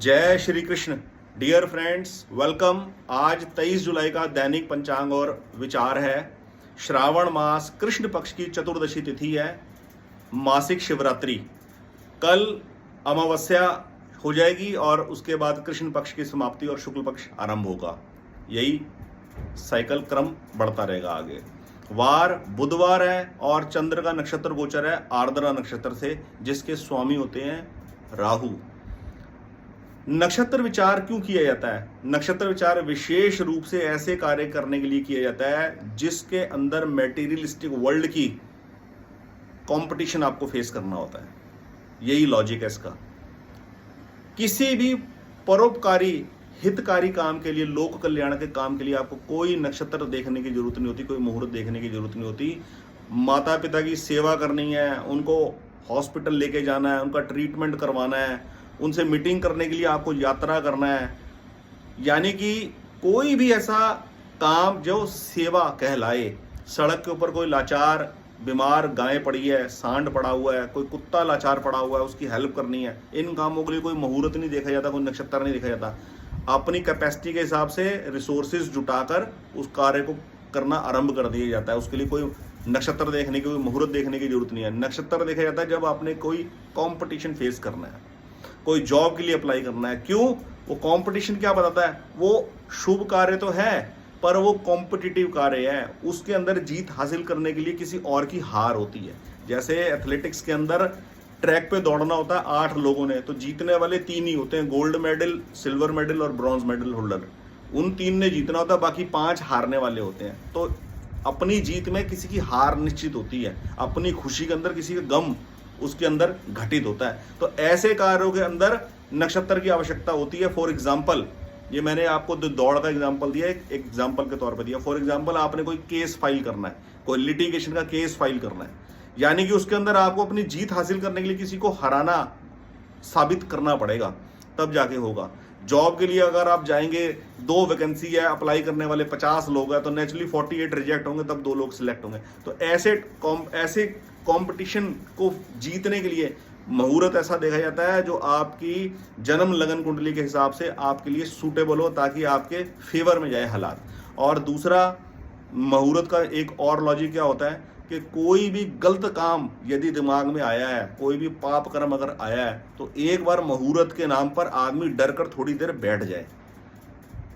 जय Shri Krishna. Dear friends, welcome. आज 23 जुलाई का दैनिक पंचांग और विचार है। श्रावण मास कृष्ण पक्ष की चतुर्दशी तिथि है, मासिक शिवरात्रि। कल अमावस्या हो जाएगी और उसके बाद कृष्ण पक्ष की समाप्ति और शुक्ल पक्ष आरंभ होगा। यही साइकिल क्रम बढ़ता रहेगा आगे। वार बुधवार है और चंद्र का नक्षत्र गोचर है आर्द्रा नक्षत्र से, जिसके स्वामी होते हैं राहु। नक्षत्र विचार क्यों किया जाता है? नक्षत्र विचार विशेष रूप से ऐसे कार्य करने के लिए किया जाता है जिसके अंदर मैटेरियलिस्टिक वर्ल्ड की कंपटीशन आपको फेस करना होता है। यही लॉजिक है इसका। किसी भी परोपकारी हितकारी काम के लिए, लोक कल्याण के काम के लिए आपको कोई नक्षत्र देखने की जरूरत नहीं होती, कोई मुहूर्त देखने की जरूरत नहीं होती। माता पिता की सेवा करनी है, उनको हॉस्पिटल लेके जाना है, उनका ट्रीटमेंट करवाना है, उनसे मीटिंग करने के लिए आपको यात्रा करना है। यानी कि कोई भी ऐसा काम जो सेवा कहलाए। सड़क के ऊपर कोई लाचार बीमार गाय पड़ी है, सांड पड़ा हुआ है, कोई कुत्ता लाचार पड़ा हुआ है, उसकी हेल्प करनी है। इन कामों के लिए कोई मुहूर्त नहीं देखा जाता, कोई नक्षत्र नहीं देखा जाता। अपनी कैपेसिटी के हिसाब से रिसोर्सेज जुटाकर उस कार्य को करना आरंभ कर दिया जाता है। उसके लिए कोई नक्षत्र देखने की, कोई मुहूर्त देखने की जरूरत नहीं है। नक्षत्र देखा जाता है जब आपने कोई कॉम्पिटिशन फेस करना है, कोई जॉब के लिए अप्लाई करना है। क्यों? वो कंपटीशन क्या बताता है? वो शुभ कार्य तो है, पर वो कॉम्पिटिटिव कार्य है। उसके अंदर जीत हासिल करने के लिए किसी और की हार होती है। जैसे एथलेटिक्स के अंदर ट्रैक पे दौड़ना होता है 8 लोगों ने, तो जीतने वाले 3 ही होते हैं, गोल्ड मेडल, सिल्वर मेडल और ब्रॉन्ज मेडल होल्डर। उन 3 ने जीतना होता है, बाकी 5 हारने वाले होते हैं। तो अपनी जीत में किसी की हार निश्चित होती है, अपनी खुशी के अंदर किसी का गम उसके अंदर घटित होता है। तो ऐसे कार्यों के अंदर नक्षत्र की आवश्यकता होती है। फॉर एग्जाम्पल, ये मैंने आपको दौड़ का एग्जाम्पल दिया, एक एग्जाम्पल के तौर पर दिया। फॉर एग्जाम्पल, आपने कोई केस फाइल करना है, कोई लिटिगेशन का केस फाइल करना है, यानी कि उसके अंदर आपको अपनी जीत हासिल करने के लिए किसी को हराना साबित करना पड़ेगा, तब जाके होगा। जॉब के लिए अगर आप जाएंगे, 2 वैकेंसी है, अप्लाई करने वाले 50 लोग हैं, तो नेचुरली 48 रिजेक्ट होंगे, तब 2 लोग सिलेक्ट होंगे। तो ऐसे कंपटीशन को जीतने के लिए मुहूर्त ऐसा देखा जाता है जो आपकी जन्म लगन कुंडली के हिसाब से आपके लिए सूटेबल हो, ताकि आपके फेवर में जाए हालात। और दूसरा, मुहूर्त का एक और लॉजिक क्या होता है कि कोई भी गलत काम यदि दिमाग में आया है, कोई भी पाप कर्म अगर आया है, तो एक बार मुहूर्त के नाम पर आदमी डर कर थोड़ी देर बैठ जाए।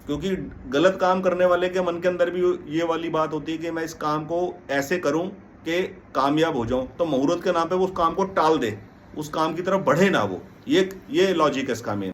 क्योंकि गलत काम करने वाले के मन के अंदर भी ये वाली बात होती है कि मैं इस काम को ऐसे करूं कि कामयाब हो जाऊं, तो मुहूर्त के नाम पे वो उस काम को टाल दे, उस काम की तरफ बढ़े ना वो। ये लॉजिक है इसका में।